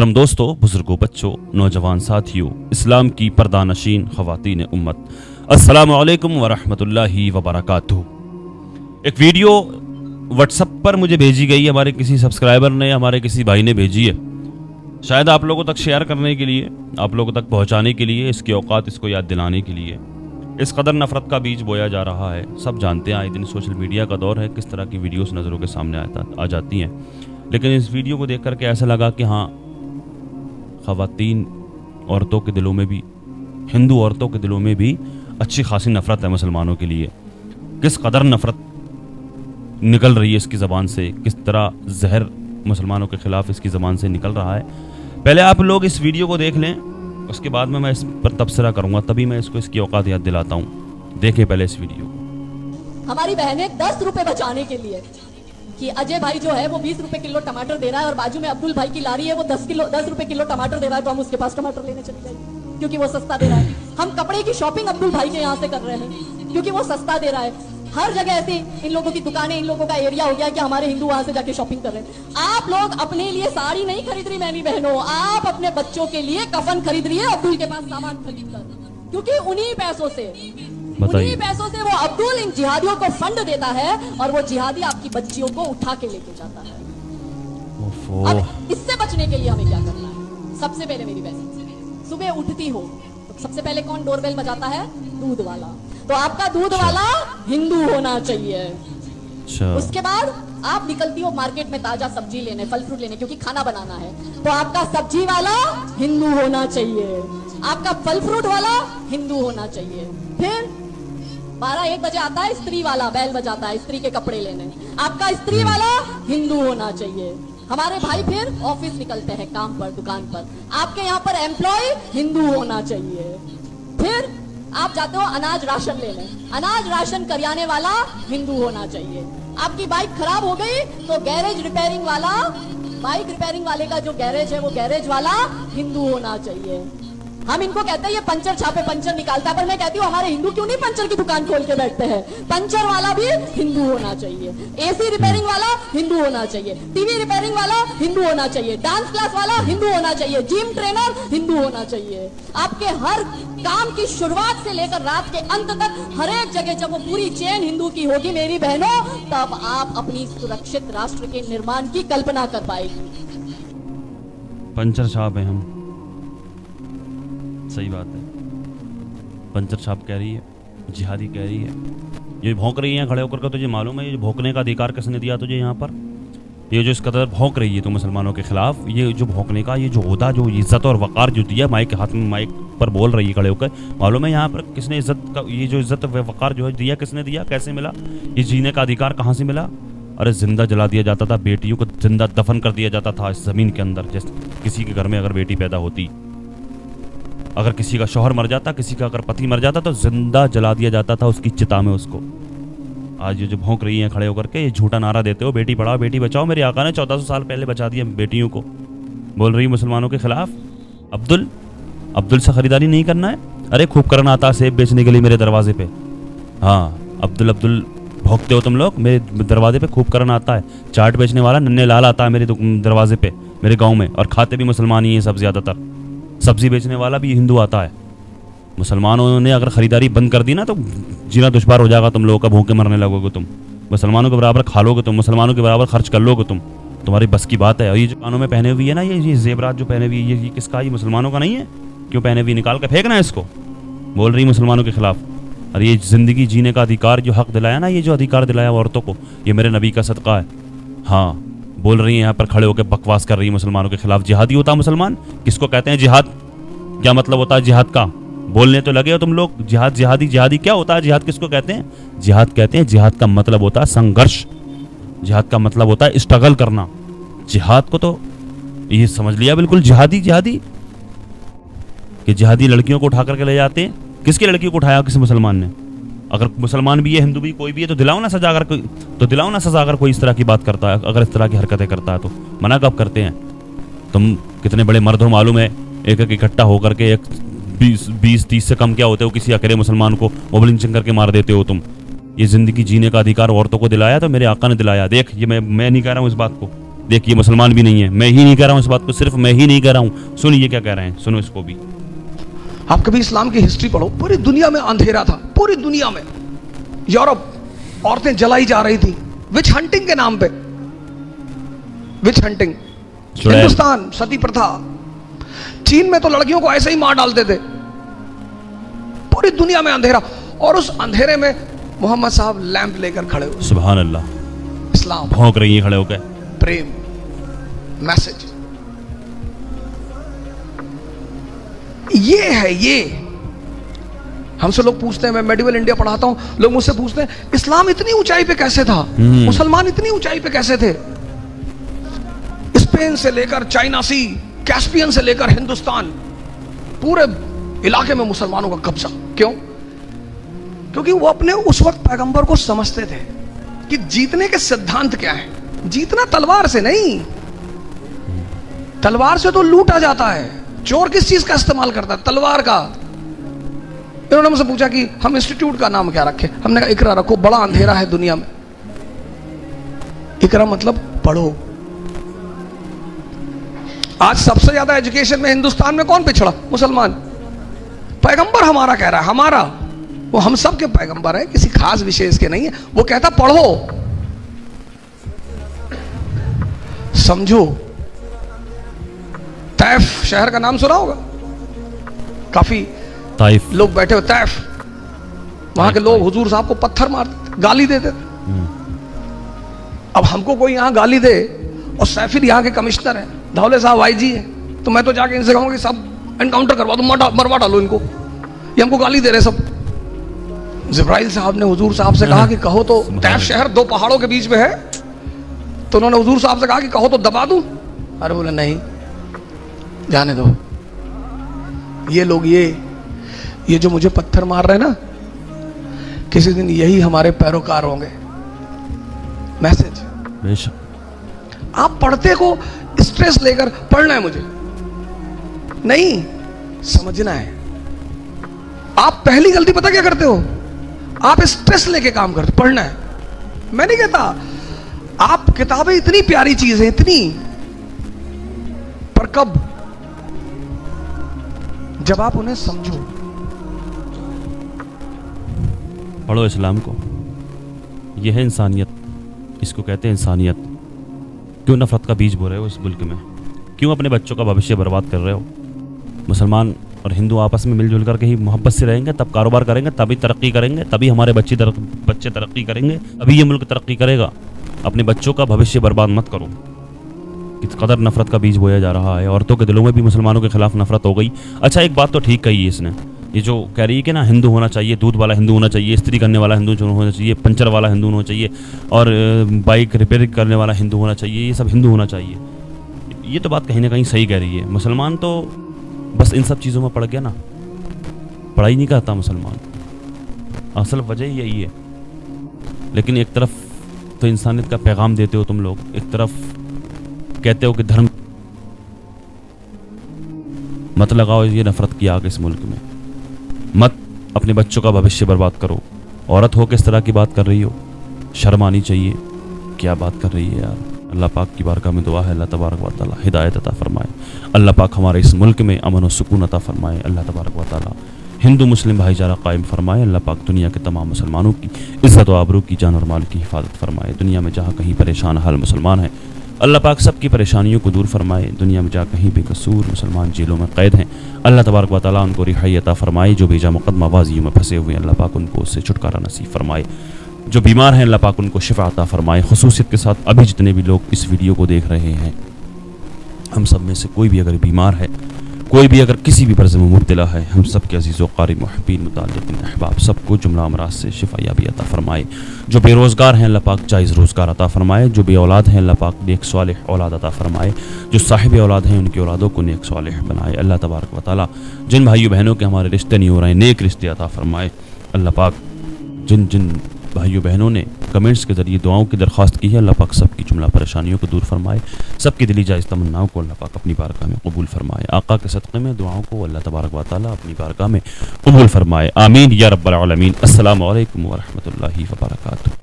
मोहतरम दोस्तों, बुजुर्गों, बच्चों, नौजवान साथियों, इस्लाम की पर्दानशीन ख़वातीन उम्मत, अस्सलामु अलैकुम वरहमतुल्लाहि वबरकातुहू। एक वीडियो व्हाट्सएप पर मुझे भेजी गई, हमारे किसी सब्सक्राइबर ने, हमारे किसी भाई ने भेजी है, शायद आप लोगों तक शेयर करने के लिए, आप लोगों तक पहुंचाने के लिए, इसकी औकात इसको याद दिलाने के लिए। इस कदर नफरत का बीज बोया जा रहा है। सब जानते हैं आए दिन सोशल मीडिया का दौर है, किस तरह की वीडियोस नज़रों के सामने आ जाती हैं। लेकिन इस वीडियो को देख करके ऐसा लगा कि हाँ, ख़वातीन औरतों के दिलों में भी, हिंदू औरतों के दिलों में भी अच्छी खासी नफ़रत है मुसलमानों के लिए। किस कदर नफ़रत निकल रही है इसकी ज़बान से, किस तरह जहर मुसलमानों के ख़िलाफ़ इसकी ज़बान से निकल रहा है। पहले आप लोग इस वीडियो को देख लें, उसके बाद में मैं इस पर तबसरा करूँगा, तभी मैं इसको इसकी औकात याद दिलाता हूँ। देखें पहले इस वीडियो को। हमारी बहनें 10 रुपए बचाने के लिए कि अजय भाई जो है वो 20 रुपए किलो टमाटर दे रहा है और बाजू में अब्दुल भाई की लारी है, वो 10 रुपए किलो टमाटर दे रहा है, तो हम उसके पास टमाटर लेने चले जाएंगे क्योंकि वो सस्ता दे रहा है। हम कपड़े की शॉपिंग अब्दुल भाई के यहाँ से कर रहे हैं क्योंकि वो सस्ता दे रहा है। हर जगह ऐसे इन लोगों की दुकानें, इन लोगों का एरिया हो गया कि हमारे हिंदू वहां से जाके शॉपिंग कर रहे हैं। आप लोग अपने लिए साड़ी नहीं खरीद रही मैनी बहनों, आप अपने बच्चों के लिए कफन खरीद रही है अब्दुल के पास सामान खरीद कर, क्योंकि उन्हीं पैसों से वो अब्दुल इन जिहादियों को फंड देता है और वो जिहादी आपकी बच्चियों को उठा के लेके जाता है। अब इससे बचने के लिए हमें क्या करना है? सबसे पहले मेरी बहन, सुबह उठती हो तो सबसे पहले कौन डोरबेल बजाता है? दूध वाला। तो आपका दूध वाला हिंदू होना चाहिए। उसके बाद आप निकलती हो मार्केट में ताजा सब्जी लेने, फल फ्रूट लेने, क्योंकि खाना बनाना है, तो आपका सब्जी वाला हिंदू होना चाहिए, आपका फल फ्रूट वाला हिंदू होना चाहिए। फिर 12-1 बजे आता है स्त्री वाला, बैल बजाता है स्त्री के कपड़े लेने, आपका स्त्री वाला हिंदू होना चाहिए। हमारे भाई फिर ऑफिस निकलते हैं काम पर, दुकान पर, आपके यहाँ पर एम्प्लॉय हिंदू होना चाहिए। फिर आप जाते हो अनाज राशन लेने, अनाज राशन करियाने वाला हिंदू होना चाहिए। आपकी बाइक खराब हो गई तो गैरेज रिपेयरिंग वाला, बाइक रिपेयरिंग वाले का जो गैरेज है वो गैरेज वाला हिंदू होना चाहिए। हम इनको कहते हैं ये पंचर छापे पंचर निकालता है, पर मैं कहती हूँ हमारे हिंदू क्यों नहीं पंचर की दुकान खोल के बैठते हैं? पंचर वाला भी हिंदू होना चाहिए, एसी रिपेयरिंग वाला हिंदू होना चाहिए, टीवी रिपेयरिंग वाला हिंदू होना चाहिए, डांस क्लास वाला हिंदू होना चाहिए, जिम ट्रेनर हिंदू होना चाहिए। आपके हर काम की शुरुआत से लेकर रात के अंत तक हर एक जगह जब वो पूरी चेन हिंदू की होगी मेरी बहनों, तब आप अपनी सुरक्षित राष्ट्र के निर्माण की कल्पना कर पाएगी। पंचर छाप है हम, सही बात है, पंचर छाप कह रही है, जिहादी कह रही है, ये भौंक रही है खड़े होकर। तुझे मालूम है ये भौंकने का अधिकार किसने दिया तुझे? यहाँ पर ये जो इस कदर भौंक रही है तो मुसलमानों के खिलाफ, ये जो भौंकने का ये जो ओहदा, जो इज्जत और वक़ार जो दिया, माइक हाथ में माइक पर बोल रही है खड़े होकर, मालूम है यहाँ पर किसने इज्जत का, ये जो इज्जत वक़ार जो है दिया, किसने दिया, कैसे मिला? ये जीने का अधिकार कहाँ से मिला? अरे जिंदा जला दिया जाता था, बेटियों को जिंदा दफन कर दिया जाता था इस ज़मीन के अंदर। जैसे किसी के घर में अगर बेटी पैदा होती, अगर किसी का शौहर मर जाता, किसी का अगर पति मर जाता, तो जिंदा जला दिया जाता था उसकी चिता में उसको। आज ये जो भौंक रही हैं खड़े होकर के, ये झूठा नारा देते हो बेटी पढ़ाओ बेटी बचाओ, मेरे आका ने 1400 साल पहले बचा दिया बेटियों को, बोल रही मुसलमानों के खिलाफ। अब्दुल से खरीदारी नहीं करना है? अरे खूब करना आता है सेब बेचने के लिए मेरे दरवाजे पे। हाँ, अब्दुल भौंकते हो तुम लोग, मेरे दरवाजे पे खूब करना आता है। चाट बेचने वाला नन्हे लाल आता है मेरे दरवाजे पे, मेरे गाँव में, और खाते भी मुसलमान ही हैं सब ज़्यादातर। सब्जी बेचने वाला भी हिंदू आता है। मुसलमानों ने अगर खरीदारी बंद कर दी ना तो जीना दुश्वार हो जाएगा तुम लोगों का, भूखे मरने लगोगे तुम। मुसलमानों के बराबर खा लोगे तुम, मुसलमानों के बराबर खर्च कर लोगे तुम, तुम्हारी बस की बात है। और ये जो कानों में पहने हुई है ना, ये जेवरात जो पहने हुई है, ये किसका? ये मुसलमानों का नहीं है? क्यों पहने हुई? निकाल कर फेंकना है इसको, बोल रही मुसलमानों के खिलाफ। और ये ज़िंदगी जीने का अधिकार जो हक दिलाया ना, ये जो अधिकार दिलाया औरतों को, ये मेरे नबी का सदका है। हाँ, बोल रही है यहाँ पर खड़े होकर बकवास कर रही है मुसलमानों के खिलाफ। जिहादी होता है मुसलमान? किसको कहते हैं जिहाद? क्या मतलब होता है जिहाद का? बोलने तो लगे हो तुम लोग। जिहाद, जिहादी क्या होता है? जिहाद किसको कहते हैं? जिहाद कहते हैं, जिहाद का मतलब होता है संघर्ष, जिहाद का मतलब होता है स्ट्रगल करना। जिहाद को तो ये समझ लिया बिल्कुल जिहादी कि जिहादी लड़कियों को उठा करके ले जाते हैं। किसकी लड़कियों को उठाया किसी मुसलमान ने? अगर मुसलमान भी है, हिंदू भी, कोई भी है, तो दिलाओ ना सजा अगर कोई इस तरह की बात करता है, अगर इस तरह की हरकतें करता है तो मना कब करते हैं? तुम कितने बड़े मर्द हो मालूम है, एक इकट्ठा होकर के 20-30 से कम क्या होते हो, किसी अकेले मुसलमान को मोबलिंग करके मार देते हो तुम। ये ज़िंदगी जीने का अधिकार औरतों को दिलाया तो मेरे आका ने दिलाया। देख, ये मैं नहीं कह रहा हूँ इस बात को, देखिए मुसलमान भी नहीं है, मैं ही नहीं कह रहा हूँ इस बात को, सिर्फ मैं ही नहीं कह रहा हूँ। सुनिए क्या कह रहे हैं, सुनो इसको भी। आप कभी इस्लाम की हिस्ट्री पढ़ो, पूरी दुनिया में अंधेरा था, पूरी दुनिया में। यूरोप औरतें जलाई जा रही थी विच हंटिंग के नाम पे, विच हंटिंग। हिंदुस्तान सती प्रथा, चीन में तो लड़कियों को ऐसे ही मार डालते थे। पूरी दुनिया में अंधेरा, और उस अंधेरे में मोहम्मद साहब लैंप लेकर खड़े हुए। सुभान अल्लाह। इस्लाम, भौंक रही है खड़े होकर, प्रेम, मैसेज, ये है। ये हमसे लोग पूछते हैं, मैं मेडिवल इंडिया पढ़ाता हूं, लोग मुझसे पूछते हैं इस्लाम इतनी ऊंचाई पे कैसे था, मुसलमान इतनी ऊंचाई पे कैसे थे। स्पेन से लेकर चाइना सी, कैस्पियन से लेकर हिंदुस्तान, पूरे इलाके में मुसलमानों का कब्जा। क्यों? क्योंकि वो अपने उस वक्त पैगंबर को समझते थे कि जीतने के सिद्धांत क्या है। जीतना तलवार से नहीं, तलवार से तो लूटा जाता है। चोर किस चीज का इस्तेमाल करता है? तलवार का। इन्होंने मुझसे पूछा कि हम इंस्टीट्यूट का नाम क्या रखें। हमने कहा इकरा रखो, बड़ा अंधेरा है दुनिया में। इकरा मतलब पढ़ो। आज सबसे ज्यादा एजुकेशन में हिंदुस्तान में कौन पिछड़ा? मुसलमान। पैगंबर हमारा कह रहा है, हमारा, वो हम सब के पैगंबर है, किसी खास विशेष के नहीं है। वो कहता पढ़ो, समझो। तैफ शहर का नाम सुना होगा, काफी ताइफ लोग बैठे हो। तैफ, वहां के लोग हुजूर साहब को पत्थर मारते, गाली देते थे। अब हमको कोई यहां गाली दे, और सैफिर यहां के कमिश्नर है, धौले साहब आईजी है, तो मैं तो जाके इनसे कहूंगा कि सब एनकाउंटर करवा दो, मरवा डालो इनको, ये हमको गाली दे रहे सब। जिब्राइल साहब ने हुजूर साहब से कहा कि कहो तो, तैफ शहर दो पहाड़ों के बीच में है, तो उन्होंने हुजूर साहब से कहा कि कहो तो दबा दूं। अरे बोले नहीं, जाने दो। ये लोग ये जो मुझे पत्थर मार रहे हैं ना, किसी दिन यही हमारे पैरोकार होंगे। मैसेज। बेशक। आप पढ़ते को स्ट्रेस लेकर पढ़ना है मुझे नहीं, समझना है। आप पहली गलती पता क्या करते हो? आप स्ट्रेस लेके काम करते। पढ़ना है, मैं नहीं कहता। आप किताबें इतनी प्यारी चीज है, इतनी, पर कब? जब आप उन्हें समझो। पढ़ो इस्लाम को, यह है इंसानियत, इसको कहते हैं इंसानियत। क्यों नफरत का बीज बो रहे हो इस मुल्क में? क्यों अपने बच्चों का भविष्य बर्बाद कर रहे हो? मुसलमान और हिंदू आपस में मिलजुल करके ही मोहब्बत से रहेंगे, तब कारोबार करेंगे, तभी तरक्की करेंगे, तभी हमारे बच्चे तरक्की करेंगे, तभी ये मुल्क तरक्की करेगा। अपने बच्चों का भविष्य बर्बाद मत करो। किस कदर नफरत का बीज बोया जा रहा है, औरतों के दिलों में भी मुसलमानों के खिलाफ नफरत हो गई। अच्छा, एक बात तो ठीक कही है इसने, ये जो कह रही है कि ना हिंदू होना चाहिए, दूध वाला हिंदू होना चाहिए, इस्त्री करने वाला हिंदू होना चाहिए, पंचर वाला हिंदू होना चाहिए, और बाइक रिपेयर करने वाला हिंदू होना चाहिए, ये सब हिंदू होना चाहिए। ये तो बात कहीं ना कहीं सही कह रही है। मुसलमान तो बस इन सब चीज़ों में पड़ गया ना, पढ़ाई नहीं करता मुसलमान, असल वजह यही है। लेकिन एक तरफ तो इंसानियत का पैगाम देते हो तुम लोग, एक तरफ कहते हो कि धर्म मत लगाओ ये नफरत की आग इस मुल्क में, मत अपने बच्चों का भविष्य बर्बाद करो। औरत हो किस तरह की बात कर रही हो, शर्म आनी चाहिए। क्या बात कर रही है यार। अल्लाह पाक की बारगाह में दुआ है, अल्लाह तबारक व तआला हिदायत अता फरमाए। अल्लाह पाक हमारे इस मुल्क में अमन और सुकून अता फरमाए। अल्लाह तबारक व तआला हिंदू मुस्लिम भाईचारा कायम फरमाए। अल्लाह पाक दुनिया के तमाम मुसलमानों की इज़्ज़त व आबरू की, जान और माल की हिफाजत फरमाए। दुनिया में जहाँ कहीं परेशान हाल मुसलमान हैं, अल्लाह पाक सबकी परेशानियों को दूर फरमाए। दुनिया में जहाँ कहीं बेकसूर मुसलमान जेलों में कैद हैं, अल्लाह तबारक व तआला उनको रिहाई अता फरमाए। जो बेजा मुकदमा बाजियों में फंसे हुए हैं, अल्लाह पाक उनको उससे छुटकारा नसीब फरमाए। जो बीमार हैं, अल्लाह पाक उनको शिफा अता फरमाए। खुसूसियत के साथ अभी जितने भी लोग इस वीडियो को देख रहे हैं, हम सब में से कोई भी अगर बीमार है, कोई भी अगर किसी भी मर्ज़ में मुब्तला है, हम सब के अज़ीज़ व क़ारी मुहिब्बीन मुताल्लिक़ीन अहबाब सबको जुमला अमराज से शिफायाबी अता फरमाए। जो बेरोज़गार हैं, अल्लाह पाक जायज़ रोज़गार अता फरमाए। जो बे औलाद हैं, अल्लाह पाक नेक सालिह औलाद अता फरमाए। जो साहिब औलाद हैं, उनकी औलादों को नेक सालिह बनाए। अल्लाह तबारक व तआला जिन भाइयों बहनों के हमारे रिश्ते नहीं हो रहे हैं, नेक रिश्ते अता फरमाए। अल्लाह पाक जिन जिन भाइयों बहनों ने कमेंट्स के ज़रिए दुआओं की दरख्वास्त की है, अल्लाह पाक सबकी जुमला परेशानियों को दूर फरमाए। सबकी दिली जायज़ तमन्नाओं को अल्लाह पाक अपनी बारगाह में कबूल फरमाए। आका के सदक़े में दुआओं को अल्लाह तबारक व तआला अपनी बारगाह में कबूल फरमाए। आमीन या रब्बल आलमीन। अस्सलामु अलैकुम व रहमतुल्लाहि व बरकातुहू।